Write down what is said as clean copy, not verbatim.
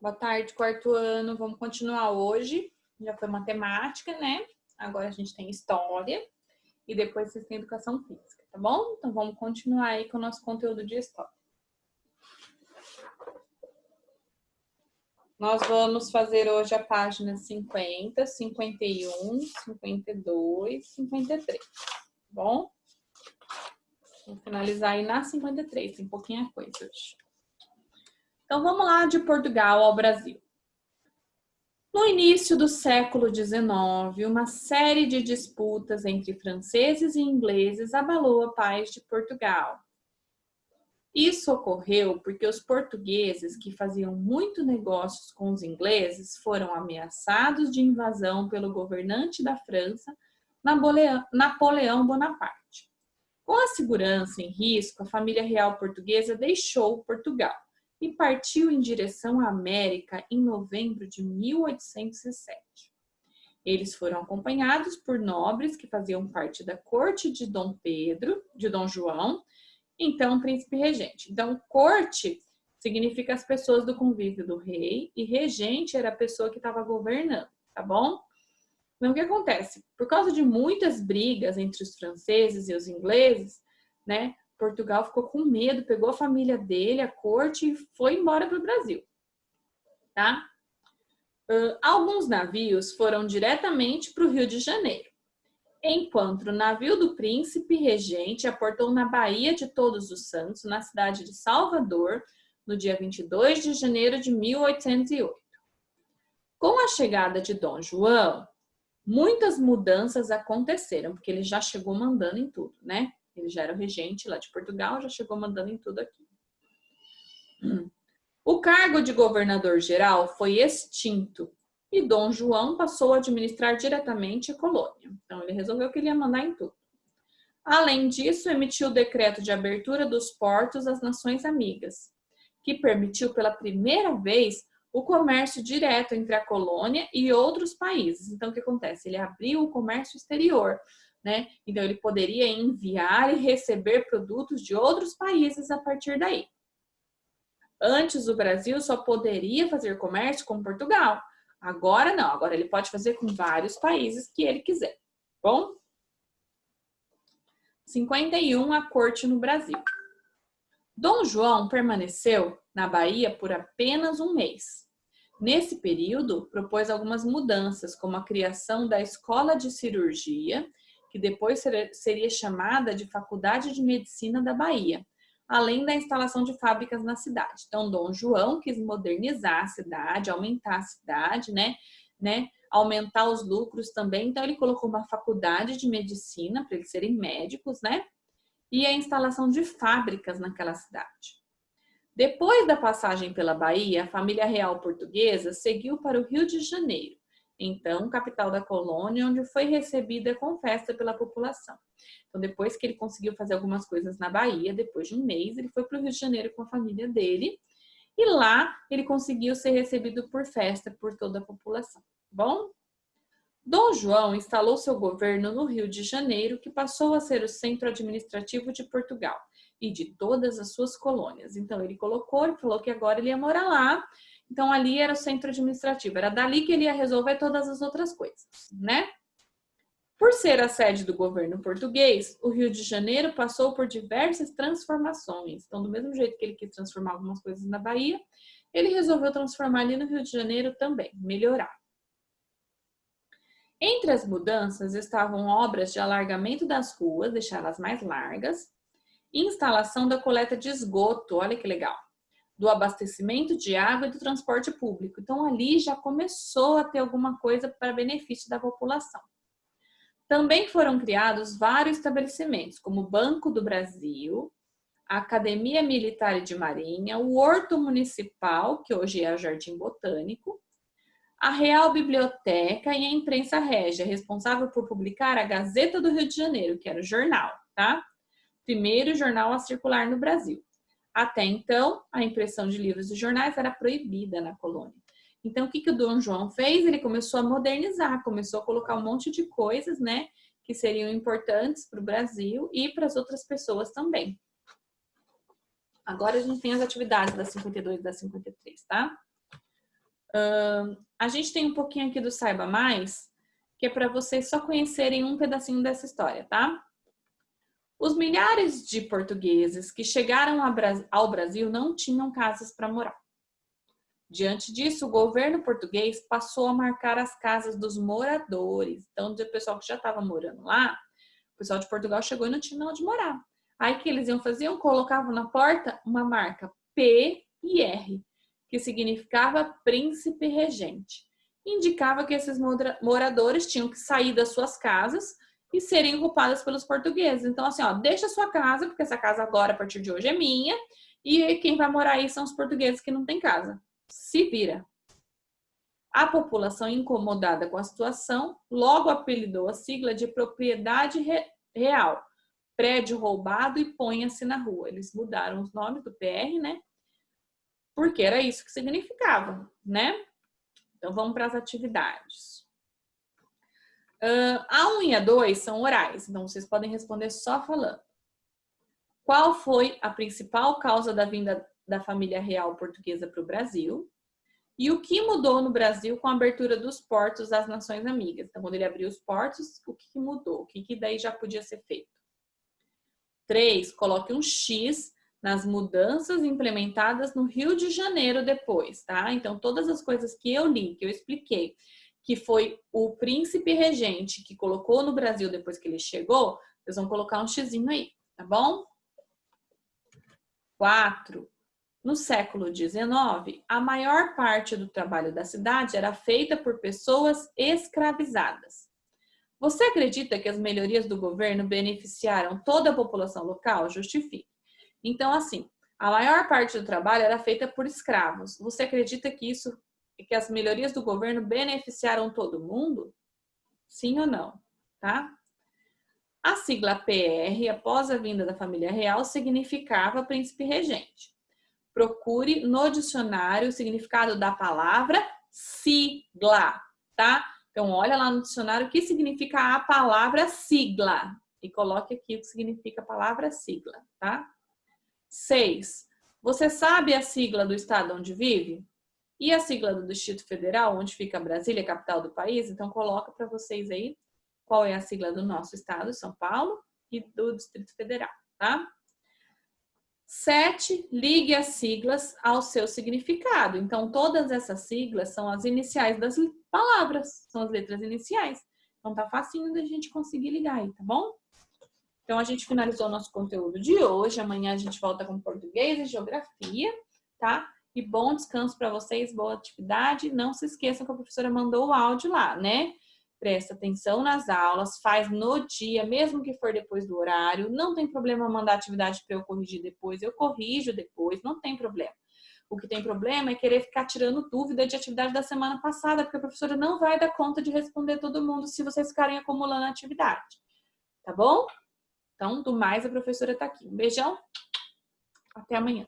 Boa tarde, quarto ano. Vamos continuar hoje. Já foi matemática, né? Agora a gente tem história e depois vocês têm educação física, tá bom? Então vamos continuar aí com o nosso conteúdo de história. Nós vamos fazer hoje a página 50, 51, 52, 53, tá bom? Vou finalizar aí na 53, tem pouquinha coisa hoje. Então vamos lá, de Portugal ao Brasil. No início do século XIX, uma série de disputas entre franceses e ingleses abalou a paz de Portugal. Isso ocorreu porque os portugueses, que faziam muito negócios com os ingleses, foram ameaçados de invasão pelo governante da França, Napoleão Bonaparte. Com a segurança em risco, a família real portuguesa deixou Portugal e partiu em direção à América em novembro de 1807. Eles foram acompanhados por nobres que faziam parte da corte de Dom João, então príncipe regente. Então, corte significa as pessoas do convívio do rei e regente era a pessoa que estava governando, tá bom? Então, o que acontece? Por causa de muitas brigas entre os franceses e os ingleses, né? Portugal ficou com medo, pegou a família dele, a corte e foi embora para o Brasil, tá? Alguns navios foram diretamente para o Rio de Janeiro, enquanto o navio do príncipe regente aportou na Baía de Todos os Santos, na cidade de Salvador, no dia 22 de janeiro de 1808. Com a chegada de Dom João, muitas mudanças aconteceram, porque ele já chegou mandando em tudo, né? Ele já era o regente lá de Portugal, já chegou mandando em tudo aqui. O cargo de governador-geral foi extinto e Dom João passou a administrar diretamente a colônia. Então, ele resolveu que ele ia mandar em tudo. Além disso, emitiu o decreto de abertura dos portos às nações amigas, que permitiu pela primeira vez o comércio direto entre a colônia e outros países. Então, o que acontece? Ele abriu o comércio exterior, né? Então, ele poderia enviar e receber produtos de outros países a partir daí. Antes, o Brasil só poderia fazer comércio com Portugal. Agora não, agora ele pode fazer com vários países que ele quiser. Bom? 51, a corte no Brasil. Dom João permaneceu na Bahia por apenas um mês. Nesse período, propôs algumas mudanças, como a criação da Escola de Cirurgia, que depois seria chamada de Faculdade de Medicina da Bahia, além da instalação de fábricas na cidade. Então, Dom João quis modernizar a cidade, aumentar a cidade, né? Aumentar os lucros também. Então, ele colocou uma faculdade de medicina para eles serem médicos, né? E a instalação de fábricas naquela cidade. Depois da passagem pela Bahia, a família real portuguesa seguiu para o Rio de Janeiro, então capital da colônia, onde foi recebida com festa pela população. Então, depois que ele conseguiu fazer algumas coisas na Bahia, depois de um mês, ele foi para o Rio de Janeiro com a família dele, e lá ele conseguiu ser recebido por festa por toda a população. Bom? Dom João instalou seu governo no Rio de Janeiro, que passou a ser o centro administrativo de Portugal e de todas as suas colônias. Então, ele falou que agora ele ia morar lá. Então, ali era o centro administrativo. Era dali que ele ia resolver todas as outras coisas, né? Por ser a sede do governo português, o Rio de Janeiro passou por diversas transformações. Então, do mesmo jeito que ele quis transformar algumas coisas na Bahia, ele resolveu transformar ali no Rio de Janeiro também, melhorar. Entre as mudanças estavam obras de alargamento das ruas, deixá-las mais largas, instalação da coleta de esgoto, olha que legal, do abastecimento de água e do transporte público. Então, ali já começou a ter alguma coisa para benefício da população. Também foram criados vários estabelecimentos, como o Banco do Brasil, a Academia Militar e de Marinha, o Horto Municipal, que hoje é o Jardim Botânico, a Real Biblioteca e a Imprensa Régia, responsável por publicar a Gazeta do Rio de Janeiro, que era o jornal, tá? Primeiro jornal a circular no Brasil. Até então, a impressão de livros e jornais era proibida na colônia. Então, o que o Dom João fez? Ele começou a modernizar, começou a colocar um monte de coisas, né, que seriam importantes para o Brasil e para as outras pessoas também. Agora a gente tem as atividades da 52 e da 53, tá? A gente tem um pouquinho aqui do Saiba Mais, que é para vocês só conhecerem um pedacinho dessa história, tá? Os milhares de portugueses que chegaram ao Brasil não tinham casas para morar. Diante disso, o governo português passou a marcar as casas dos moradores. Então, o pessoal que já estava morando lá, o pessoal de Portugal chegou e não tinha onde morar. Aí, o que eles faziam? Colocavam na porta uma marca P e R, que significava príncipe regente. Indicava que esses moradores tinham que sair das suas casas e serem ocupadas pelos portugueses. Então, assim, ó, deixa a sua casa, porque essa casa agora, a partir de hoje, é minha, e quem vai morar aí são os portugueses que não têm casa. Se vira. A população, incomodada com a situação, logo apelidou a sigla de propriedade real, prédio roubado e ponha-se na rua. Eles mudaram os nomes do PR, né? Porque era isso que significava, né? Então, vamos para as atividades. A 1 e a 2 são orais, então vocês podem responder só falando. Qual foi a principal causa da vinda da família real portuguesa para o Brasil? E o que mudou no Brasil com a abertura dos portos às nações amigas? Então, quando ele abriu os portos, o que mudou? O que daí já podia ser feito? 3, coloque um X nas mudanças implementadas no Rio de Janeiro depois, tá? Então, todas as coisas que eu li, que eu expliquei, que foi o príncipe regente que colocou no Brasil depois que ele chegou, vocês vão colocar um xizinho aí, tá bom? 4. No século XIX, a maior parte do trabalho da cidade era feita por pessoas escravizadas. Você acredita que as melhorias do governo beneficiaram toda a população local? Justifique. Então, assim, a maior parte do trabalho era feita por escravos. Você acredita que as melhorias do governo beneficiaram todo mundo? Sim ou não? Tá? A sigla PR, após a vinda da família real, significava príncipe regente. Procure no dicionário o significado da palavra sigla, tá? Então, olha lá no dicionário o que significa a palavra sigla. E coloque aqui o que significa a palavra sigla, tá? 6. Você sabe a sigla do estado onde vive? E a sigla do Distrito Federal, onde fica Brasília, capital do país? Então, coloca para vocês aí qual é a sigla do nosso estado, São Paulo, e do Distrito Federal, tá? 7, ligue as siglas ao seu significado. Então, todas essas siglas são as iniciais das palavras, são as letras iniciais. Então, tá facinho da gente conseguir ligar aí, tá bom? Então, a gente finalizou o nosso conteúdo de hoje. Amanhã a gente volta com português e geografia, tá? E bom descanso para vocês, boa atividade. Não se esqueçam que a professora mandou o áudio lá, né? Presta atenção nas aulas, faz no dia, mesmo que for depois do horário. Não tem problema mandar atividade para eu corrigir depois, eu corrijo depois, não tem problema. O que tem problema é querer ficar tirando dúvida de atividade da semana passada, porque a professora não vai dar conta de responder todo mundo se vocês ficarem acumulando atividade. Tá bom? Então, do mais, a professora tá aqui. Um beijão, até amanhã.